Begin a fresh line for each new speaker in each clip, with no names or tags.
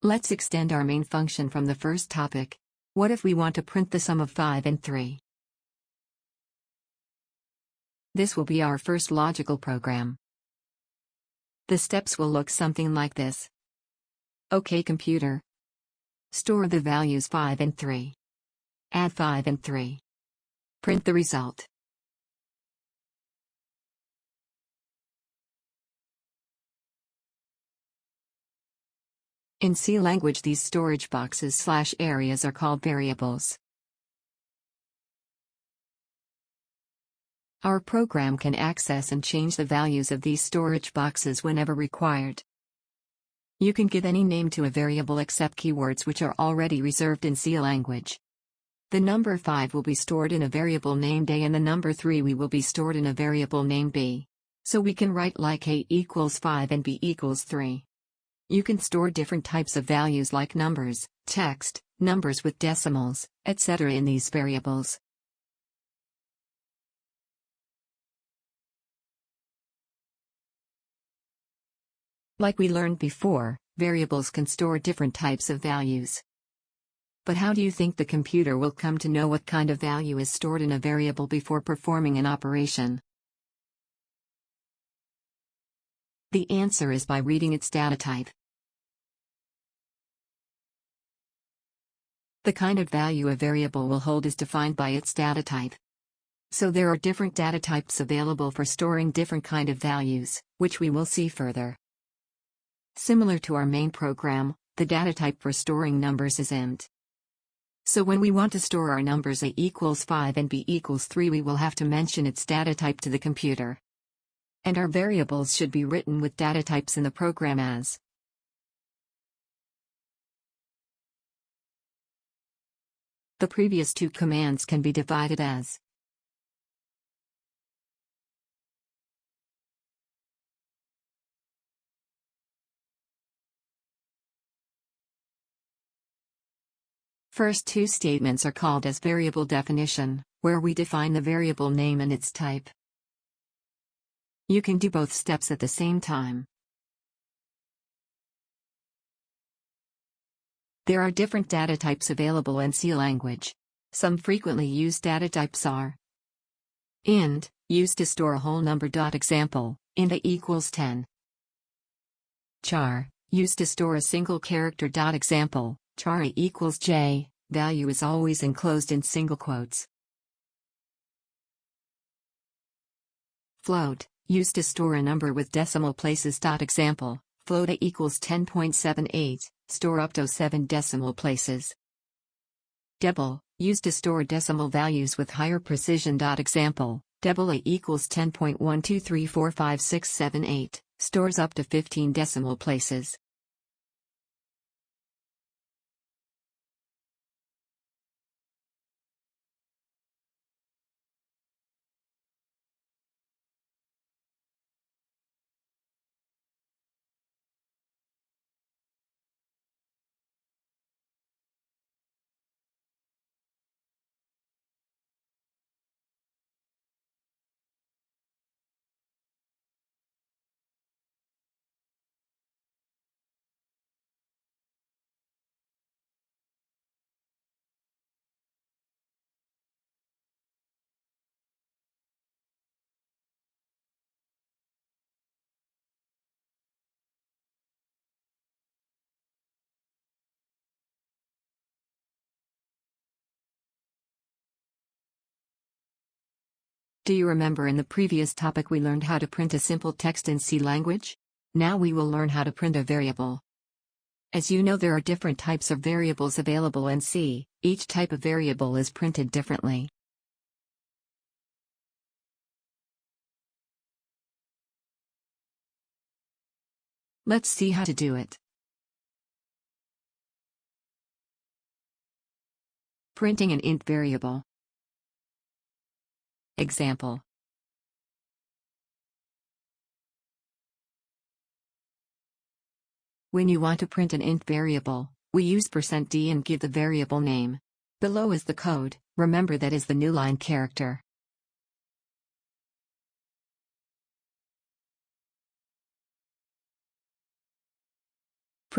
Let's extend our main function from the first topic. What if we want to print the sum of 5 and 3? This will be our first logical program. The steps will look something like this. OK computer. Store the values 5 and 3. Add 5 and 3. Print the result. In C language, these storage boxes/areas are called variables. Our program can access and change the values of these storage boxes whenever required. You can give any name to a variable except keywords which are already reserved in C language. The number 5 will be stored in a variable named A and the number 3 will be stored in a variable named B. So we can write like A equals 5 and B equals 3. You can store different types of values like numbers, text, numbers with decimals, etc. in these variables. Like we learned before, variables can store different types of values. But how do you think the computer will come to know what kind of value is stored in a variable before performing an operation? The answer is by reading its data type. The kind of value a variable will hold is defined by its data type. So there are different data types available for storing different kind of values, which we will see further. Similar to our main program, the data type for storing numbers is int. So when we want to store our numbers A equals 5 and B equals 3, we will have to mention its data type to the computer. And our variables should be written with data types in the program as. The previous two commands can be divided as. First two statements are called as variable definition, where we define the variable name and its type. You can do both steps at the same time. There are different data types available in C language. Some frequently used data types are int, used to store a whole number. Example, int A equals 10. Char, used to store a single character. Example, char A equals J, value is always enclosed in single quotes. Float, used to store a number with decimal places. Example, float A equals 10.78, store up to 7 decimal places. Double, used to store decimal values with higher precision. Example, double A equals 10.1234567, stores up to 15 decimal places. Do you remember in the previous topic we learned how to print a simple text in C language? Now we will learn how to print a variable. As you know, there are different types of variables available in C. Each type of variable is printed differently. Let's see how to do it. Printing an int variable. Example. When you want to print an int variable, we use %d and give the variable name. Below is the code, remember that is the new line character.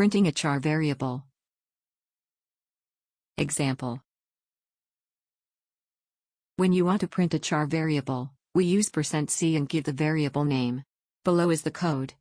Printing a char variable. Example. When you want to print a char variable, we use %c and give the variable name. Below is the code.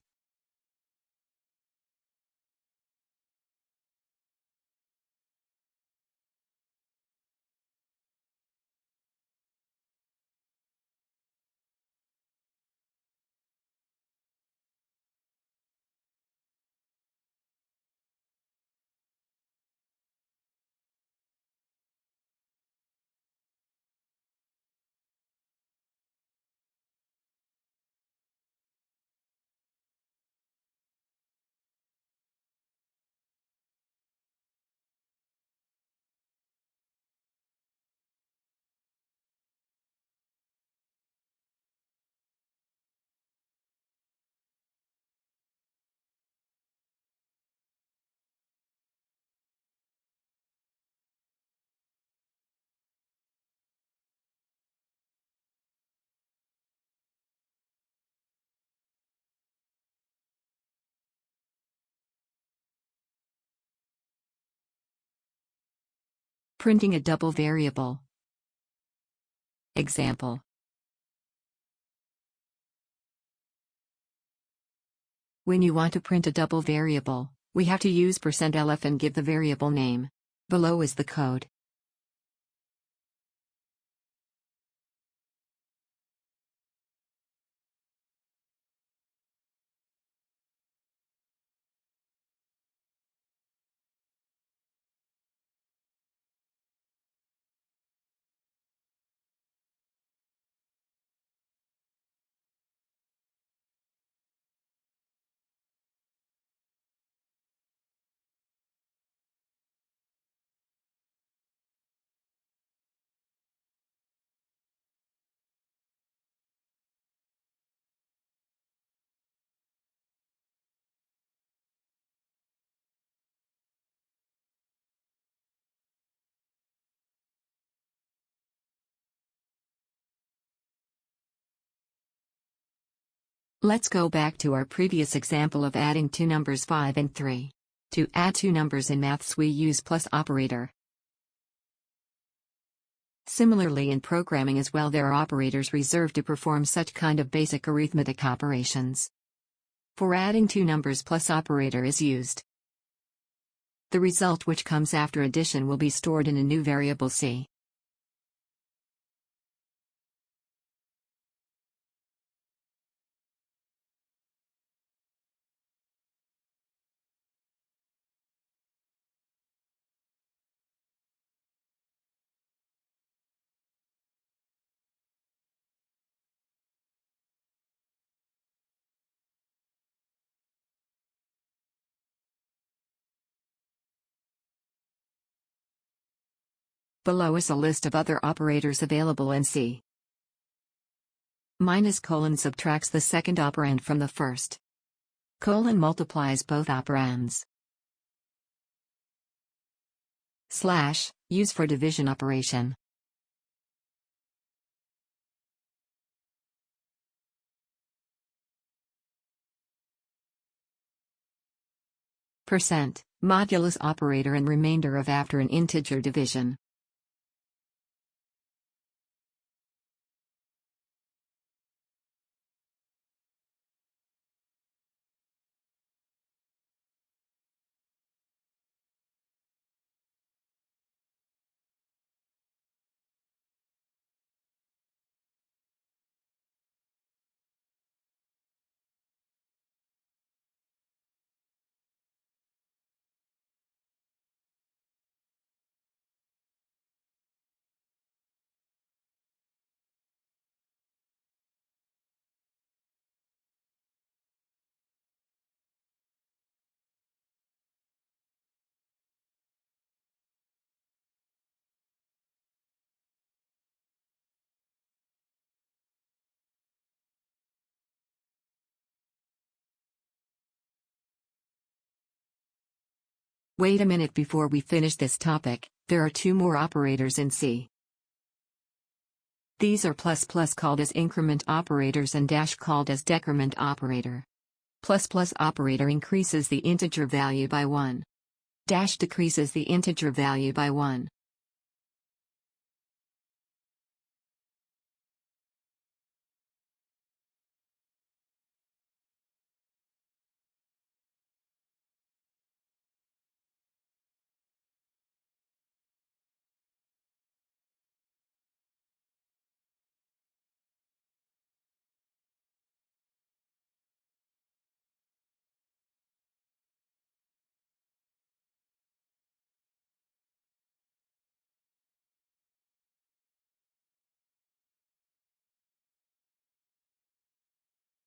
Printing a double variable. Example. When you want to print a double variable, we have to use %lf and give the variable name. Below is the code. Let's go back to our previous example of adding two numbers 5 and 3. To add two numbers in maths we use plus operator. Similarly in programming as well there are operators reserved to perform such kind of basic arithmetic operations. For adding two numbers plus operator is used. The result which comes after addition will be stored in a new variable c. Below is a list of other operators available in C. Minus colon subtracts the second operand from the first. Colon multiplies both operands. Slash, use for division operation. Percent, modulus operator and remainder of after an integer division. Wait a minute before we finish this topic, there are two more operators in C. These are plus called as increment operators and dash called as decrement operator. Plus plus operator increases the integer value by 1. Dash decreases the integer value by 1.